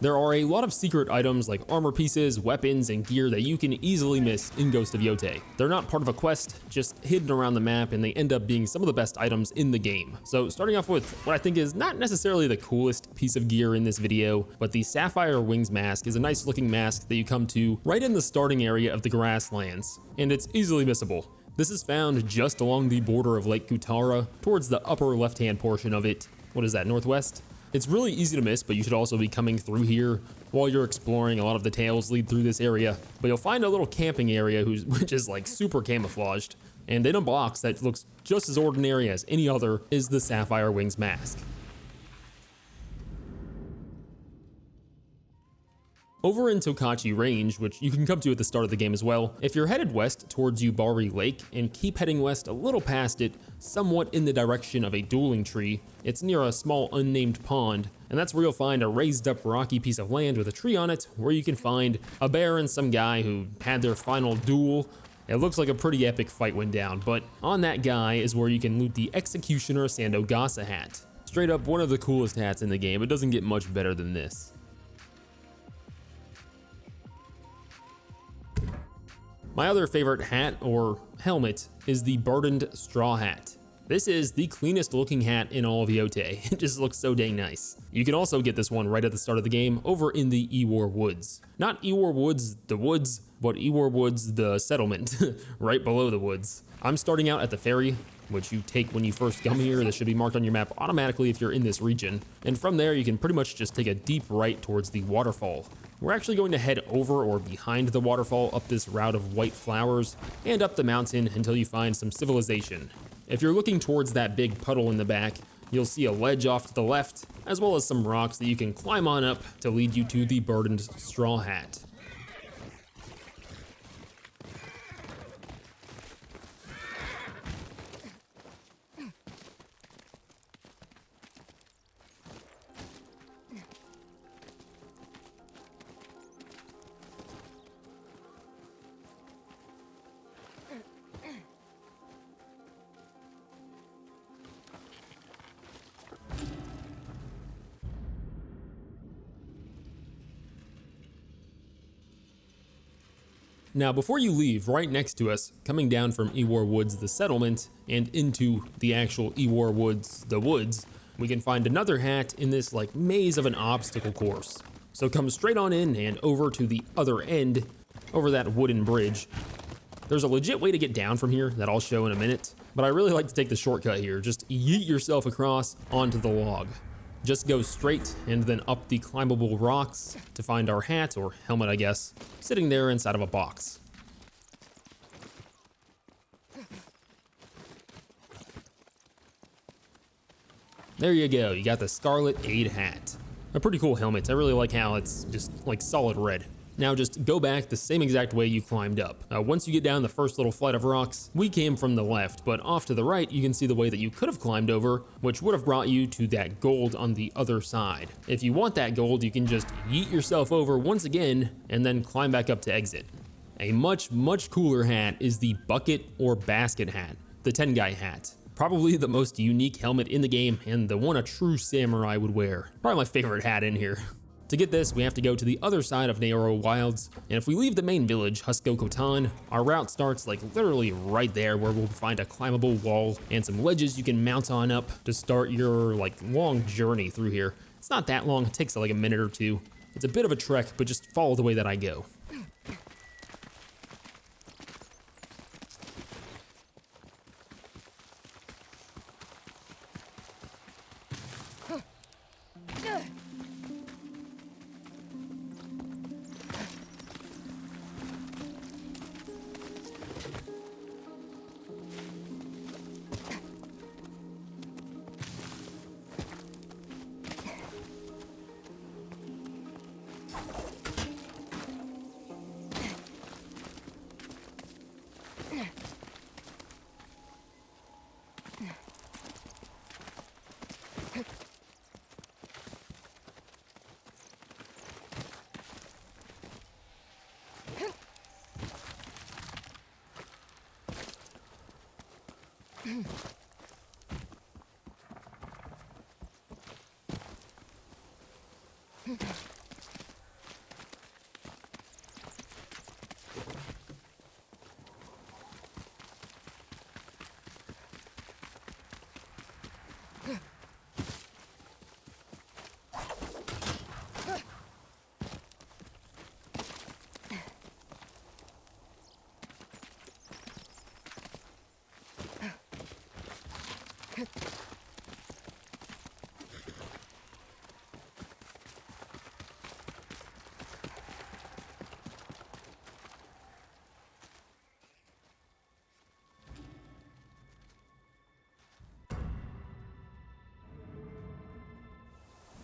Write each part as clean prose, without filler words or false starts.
There are a lot of secret items like armor pieces, weapons, and gear that you can easily miss in Ghost of Yotei. They're not part of a quest, just hidden around the map, and they end up being some of the best items in the game. So starting off with what I think is not necessarily the coolest piece of gear in this video, but the Sapphire Wings mask is a nice looking mask that you come to right in the starting area of the grasslands, and it's easily missable. This is found just along the border of Lake Kutara, towards the upper left-hand portion of it. What is that, northwest? It's really easy to miss, but you should also be coming through here while you're exploring. A lot of the trails lead through this area, but you'll find a little camping area which is like super camouflaged, and in a box that looks just as ordinary as any other is the Sapphire Wings mask. Over in Tokachi Range, which you can come to at the start of the game as well, if you're headed west towards Yubari Lake and keep heading west a little past it, somewhat in the direction of a dueling tree, it's near a small unnamed pond, and that's where you'll find a raised up rocky piece of land with a tree on it, where you can find a bear and some guy who had their final duel. It looks like a pretty epic fight went down, but on that guy is where you can loot the Executioner Sandogasa hat. Straight up one of the coolest hats in the game. It doesn't get much better than this. My other favorite hat, or helmet, is the Burdened Straw Hat. This is the cleanest looking hat in all of Yotei. It just looks so dang nice. You can also get this one right at the start of the game over in the Ewar Woods. Not Ewar Woods, the woods, but Ewar Woods, the settlement, right below the woods. I'm starting out at the ferry, which you take when you first come here. This should be marked on your map automatically if you're in this region. And from there, you can pretty much just take a deep right towards the waterfall. We're actually going to head over or behind the waterfall up this route of white flowers and up the mountain until you find some civilization. If you're looking towards that big puddle in the back, you'll see a ledge off to the left, as well as some rocks that you can climb on up to lead you to the Burdened Straw Hat. Now, before you leave, right next to us, coming down from Ewar Woods, the settlement, and into the actual Ewar Woods, the woods, we can find another hat in this like maze of an obstacle course. So come straight on in and over to the other end, over that wooden bridge. There's a legit way to get down from here that I'll show in a minute, but I really like to take the shortcut here. Just yeet yourself across onto the log. Just go straight and then up the climbable rocks to find our hat, or helmet I guess, sitting there inside of a box. There you go, you got the Scarlet Aid hat. A pretty cool helmet. I really like how it's just like solid red. Now just go back the same exact way you climbed up. Once you get down the first little flight of rocks, we came from the left, but off to the right you can see the way that you could have climbed over, which would have brought you to that gold on the other side. If you want that gold, you can just yeet yourself over once again and then climb back up to exit. A much cooler hat is the bucket or basket hat, the Tengai hat. Probably the most unique helmet in the game and the one a true samurai would wear. Probably my favorite hat in here. To get this, we have to go to the other side of Naoro Wilds, and if we leave the main village, Husko-Kotan, our route starts like literally right there, where we'll find a climbable wall and some ledges you can mount on up to start your like long journey through here. It's not that long, it takes like a minute or two. It's a bit of a trek, but just follow the way that I go.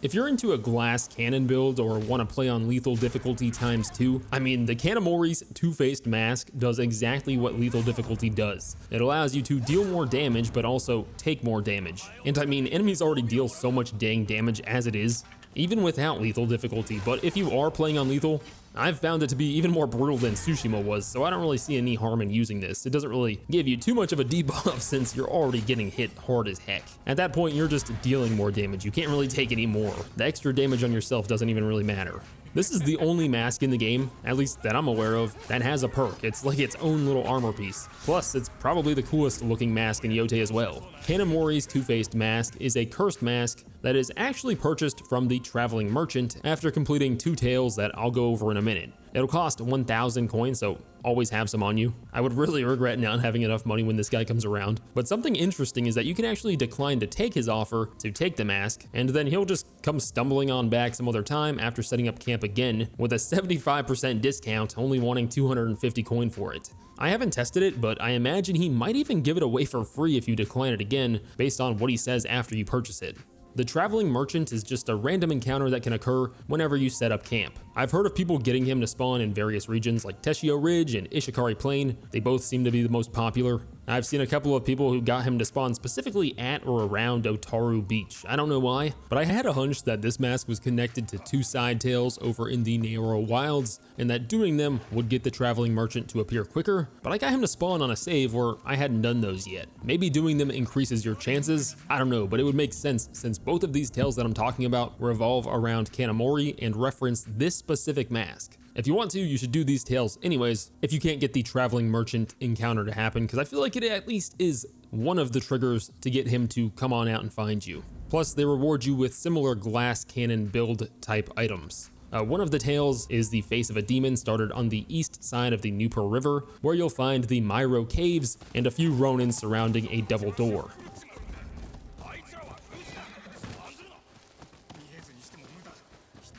If you're into a glass cannon build or want to play on lethal difficulty ×2, I mean, the Kanamori's two-faced mask does exactly what lethal difficulty does. It allows you to deal more damage, but also take more damage. And I mean, enemies already deal so much dang damage as it is, even without lethal difficulty, but if you are playing on lethal, I've found it to be even more brutal than Tsushima was, so I don't really see any harm in using this. It doesn't really give you too much of a debuff since you're already getting hit hard as heck. At that point, you're just dealing more damage. You can't really take any more. The extra damage on yourself doesn't even really matter. This is the only mask in the game, at least that I'm aware of, that has a perk. It's like its own little armor piece. Plus, it's probably the coolest looking mask in Yotei as well. Kanamori's two-faced mask is a cursed mask that is actually purchased from the traveling merchant after completing 2 tails that I'll go over in a minute. It'll cost 1,000 coins, so always have some on you. I would really regret not having enough money when this guy comes around. But something interesting is that you can actually decline to take his offer to take the mask, and then he'll just come stumbling on back some other time after setting up camp again with a 75% discount, only wanting 250 coin for it. I haven't tested it, but I imagine he might even give it away for free if you decline it again, based on what he says after you purchase it. The traveling merchant is just a random encounter that can occur whenever you set up camp. I've heard of people getting him to spawn in various regions like Teshio Ridge and Ishikari Plain. They both seem to be the most popular. I've seen a couple of people who got him to spawn specifically at or around Otaru Beach. I don't know why, but I had a hunch that this mask was connected to 2 side tails over in the Neoro Wilds, and that doing them would get the traveling merchant to appear quicker, but I got him to spawn on a save where I hadn't done those yet. Maybe doing them increases your chances, I don't know, but it would make sense since both of these tails that I'm talking about revolve around Kanamori and reference this specific mask. If you want to, you should do these tails anyways if you can't get the traveling merchant encounter to happen, because I feel like it at least is one of the triggers to get him to come on out and find you. Plus, they reward you with similar glass cannon build type items. One of the tails is the face of a demon started on the east side of the Newper River, where you'll find the Myro Caves and a few Ronins surrounding a double door.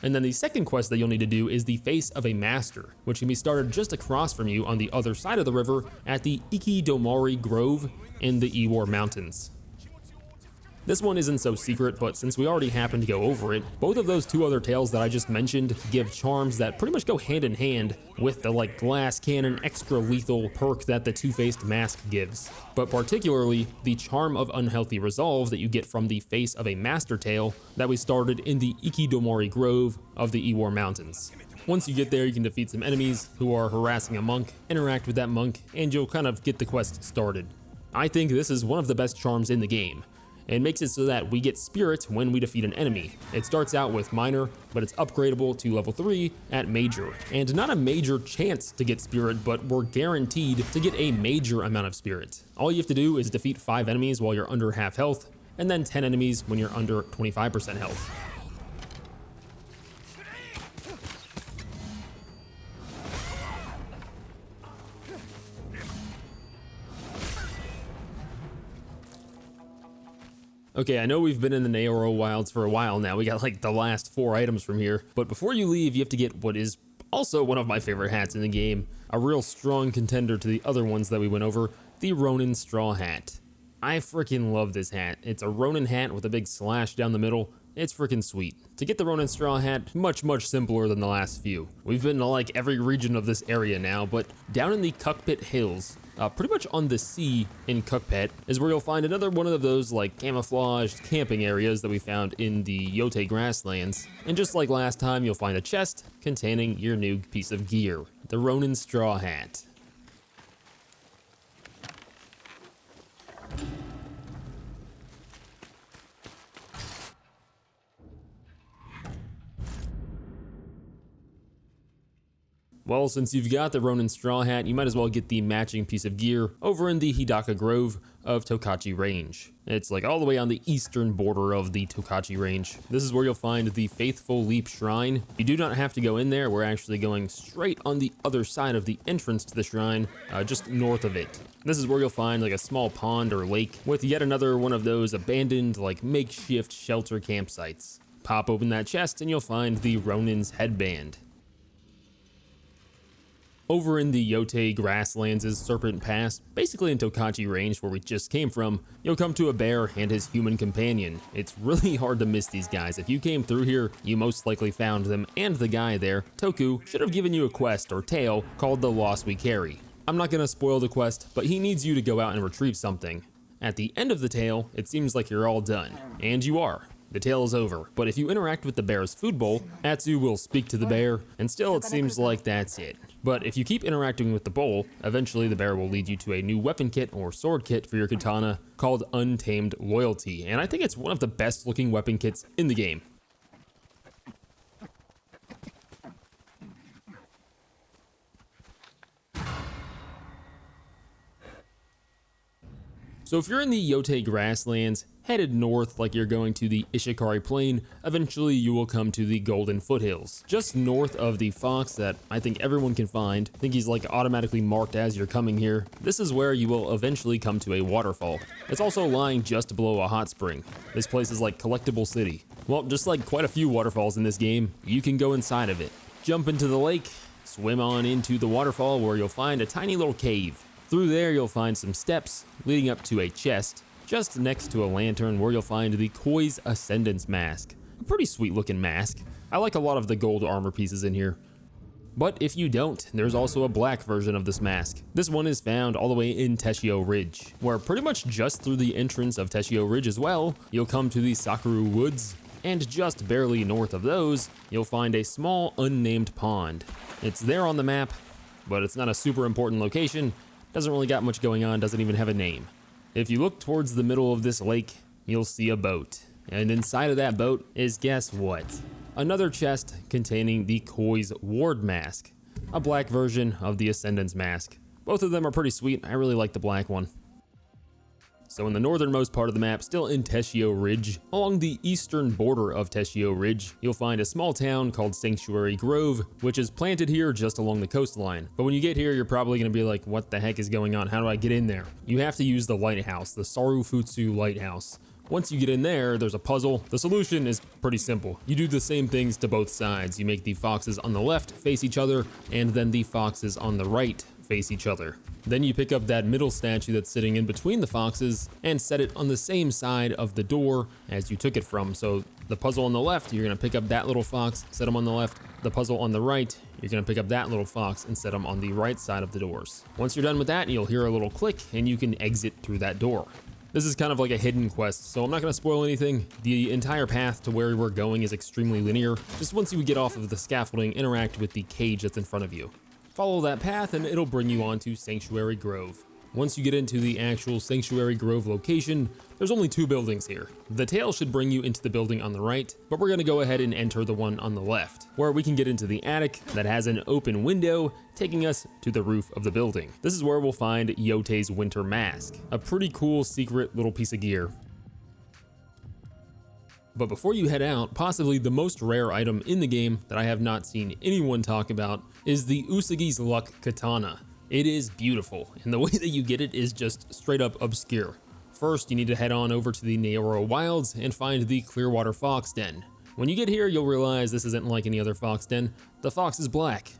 And then the second quest that you'll need to do is the Face of a Master, which can be started just across from you on the other side of the river at the Ikidomori Grove in the Iwar Mountains. This one isn't so secret, but since we already happened to go over it, both of those 2 other tales that I just mentioned give charms that pretty much go hand in hand with the glass cannon extra lethal perk that the two-faced mask gives. But particularly the charm of unhealthy resolve that you get from the Face of a Master tale that we started in the Ikidomori Grove of the Iwar Mountains. Once you get there, you can defeat some enemies who are harassing a monk, interact with that monk, and you'll kind of get the quest started. I think this is one of the best charms in the game. It makes it so that we get Spirit when we defeat an enemy. It starts out with Minor, but it's upgradable to level 3 at Major. And not a major chance to get Spirit, but we're guaranteed to get a major amount of Spirit. All you have to do is defeat 5 enemies while you're under half health, and then 10 enemies when you're under 25% health. Okay, I know we've been in the Neoro Wilds for a while now. We got the last 4 items from here. But before you leave, you have to get what is also one of my favorite hats in the game. A real strong contender to the other ones that we went over, the Ronin straw hat. I freaking love this hat. It's a Ronin hat with a big slash down the middle. It's freaking sweet. To get the Ronin straw hat, much simpler than the last few. We've been to every region of this area now, but down in the Cockpit Hills, pretty much on the sea in Cookpet, is where you'll find another one of those camouflaged camping areas that we found in the Yotei grasslands. And just like last time, you'll find a chest containing your new piece of gear, the Ronin straw hat. Well, since you've got the Ronin straw hat, you might as well get the matching piece of gear over in the Hidaka Grove of Tokachi Range. It's all the way on the eastern border of the Tokachi Range. This is where you'll find the Faithful Leap Shrine. You do not have to go in there. We're actually going straight on the other side of the entrance to the shrine, just north of it. This is where you'll find a small pond or lake with yet another one of those abandoned makeshift shelter campsites. Pop open that chest and you'll find the Ronin's headband. Over in the Yotei grasslands' Serpent Pass, basically in Tokachi range where we just came from, you'll come to a bear and his human companion. It's really hard to miss these guys. If you came through here, you most likely found them, and the guy there, Toku, should have given you a quest or tale called The Loss We Carry. I'm not gonna spoil the quest, but he needs you to go out and retrieve something. At the end of the tale, it seems like you're all done, and you are. The tale is over, but if you interact with the bear's food bowl, Atsu will speak to the bear, and still it seems like that's it. But if you keep interacting with the bowl, eventually the bear will lead you to a new weapon kit or sword kit for your katana called Untamed Loyalty, and I think it's one of the best looking weapon kits in the game. So if you're in the Yotei grasslands, headed north like you're going to the Ishikari Plain, eventually you will come to the Golden Foothills. Just north of the fox that I think everyone can find, I think he's like automatically marked as you're coming here, this is where you will eventually come to a waterfall. It's also lying just below a hot spring. This place is like Collectible City. Well, just like quite a few waterfalls in this game, you can go inside of it. Jump into the lake, swim on into the waterfall where you'll find a tiny little cave. Through there you'll find some steps leading up to a chest, just next to a lantern where you'll find the Koi's Ascendance Mask. A pretty sweet looking mask. I like a lot of the gold armor pieces in here. But if you don't, there's also a black version of this mask. This one is found all the way in Teshio Ridge, where pretty much just through the entrance of Teshio Ridge as well, you'll come to the Sakura Woods, and just barely north of those, you'll find a small unnamed pond. It's there on the map, but it's not a super important location. Doesn't really got much going on, doesn't even have a name. If you look towards the middle of this lake, you'll see a boat. And inside of that boat is, guess what? Another chest containing the Koi's Ward Mask, a black version of the Ascendance Mask. Both of them are pretty sweet, I really like the black one. So in the northernmost part of the map, still in Teshio Ridge, along the eastern border of Teshio Ridge, you'll find a small town called Sanctuary Grove, which is planted here just along the coastline. But when you get here, you're probably gonna be like, what the heck is going on? How do I get in there? You have to use the lighthouse, the Sarufutsu Lighthouse. Once you get in there, there's a puzzle. The solution is pretty simple. You do the same things to both sides. You make the foxes on the left face each other, and then the foxes on the right face each other. Then you pick up that middle statue that's sitting in between the foxes and set it on the same side of the door as you took it from. So the puzzle on the left, you're gonna pick up that little fox, set him on the left. The puzzle on the right, you're gonna pick up that little fox and set him on the right side of the doors. Once you're done with that, you'll hear a little click and you can exit through that door. This is kind of like a hidden quest, so I'm not gonna spoil anything. The entire path to where we're going is extremely linear. Just once you get off of the scaffolding, interact with the cage that's in front of you. Follow that path and it'll bring you on to Sanctuary Grove. Once you get into the actual Sanctuary Grove location, there's only 2 buildings here. The tail should bring you into the building on the right, but we're gonna go ahead and enter the one on the left, where we can get into the attic that has an open window taking us to the roof of the building. This is where we'll find Yotei's Winter Mask, a pretty cool secret little piece of gear. But before you head out, possibly the most rare item in the game that I have not seen anyone talk about is the Usagi's Luck Katana. It is beautiful, and the way that you get it is just straight up obscure. First, you need to head on over to the Neoro Wilds and find the Clearwater Fox Den. When you get here, you'll realize this isn't like any other fox den. The fox is black.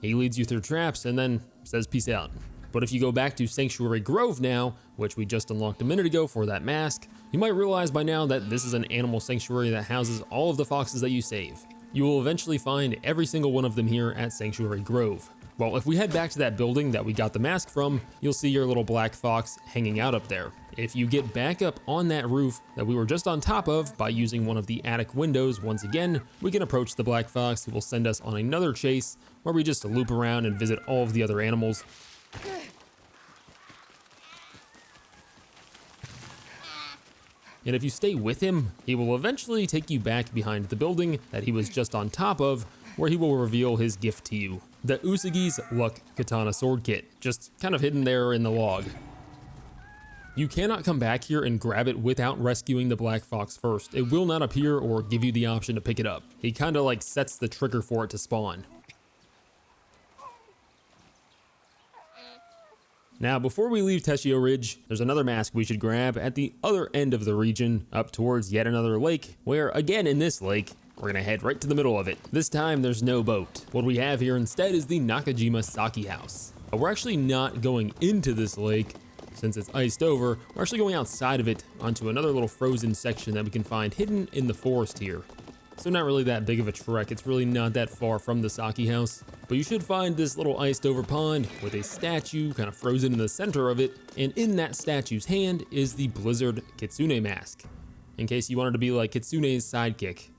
He leads you through traps and then says peace out. But if you go back to Sanctuary Grove now, which we just unlocked a minute ago for that mask, you might realize by now that this is an animal sanctuary that houses all of the foxes that you save. You will eventually find every single one of them here at Sanctuary Grove. Well, if we head back to that building that we got the mask from, you'll see your little black fox hanging out up there. If you get back up on that roof that we were just on top of by using one of the attic windows once again, we can approach the black fox who will send us on another chase where we just loop around and visit all of the other animals. And if you stay with him, he will eventually take you back behind the building that he was just on top of, where he will reveal his gift to you. The Usagi's Luck Katana Sword Kit, just kind of hidden there in the log. You cannot come back here and grab it without rescuing the black fox first. It will not appear or give you the option to pick it up. He kind of like sets the trigger for it to spawn. Now, before we leave Teshio Ridge, there's another mask we should grab at the other end of the region, up towards yet another lake, where again in this lake, we're gonna head right to the middle of it. This time there's no boat. What we have here instead is the Nakajima Saki House. We're actually not going into this lake since it's iced over. We're actually going outside of it onto another little frozen section that we can find hidden in the forest here. So not really that big of a trek. It's really not that far from the Saki House, but you should find this little iced over pond with a statue kind of frozen in the center of it. And in that statue's hand is the Blizzard Kitsune mask, in case you wanted to be like Kitsune's sidekick.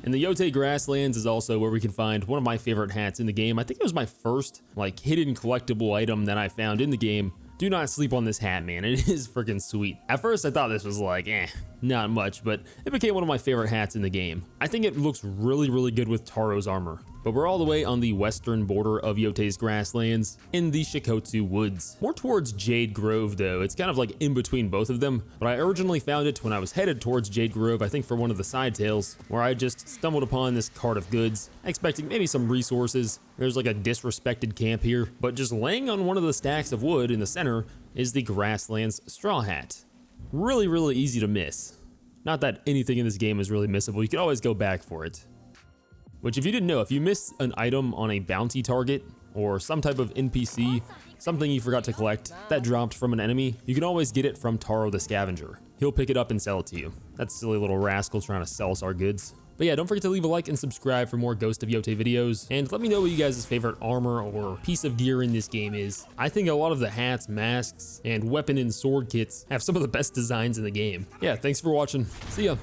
And the Yotei grasslands is also where we can find one of my favorite hats in the game. I think it was my first like hidden collectible item that I found in the game. Do not sleep on this hat, man. It is freaking sweet. At first I thought this was like, not much, but it became one of my favorite hats in the game. I think it looks really, really good with Taro's armor. But we're all the way on the western border of Yotei's grasslands in the Shikotsu woods. More towards Jade Grove though. It's kind of like in between both of them, but I originally found it when I was headed towards Jade Grove, I think for one of the side tales, where I just stumbled upon this cart of goods, expecting maybe some resources. There's like a disrespected camp here, but just laying on one of the stacks of wood in the center is the Grasslands straw hat. Really, really easy to miss. Not that anything in this game is really missable. You can always go back for it. Which, if you didn't know, if you miss an item on a bounty target or some type of NPC, something you forgot to collect that dropped from an enemy, you can always get it from Taro the Scavenger. He'll pick it up and sell it to you. That silly little rascal trying to sell us our goods. But yeah, don't forget to leave a like and subscribe for more Ghost of Yotei videos, and let me know what you guys' favorite armor or piece of gear in this game is. I think a lot of the hats, masks, and weapon and sword kits have some of the best designs in the game. Yeah, thanks for watching. See ya.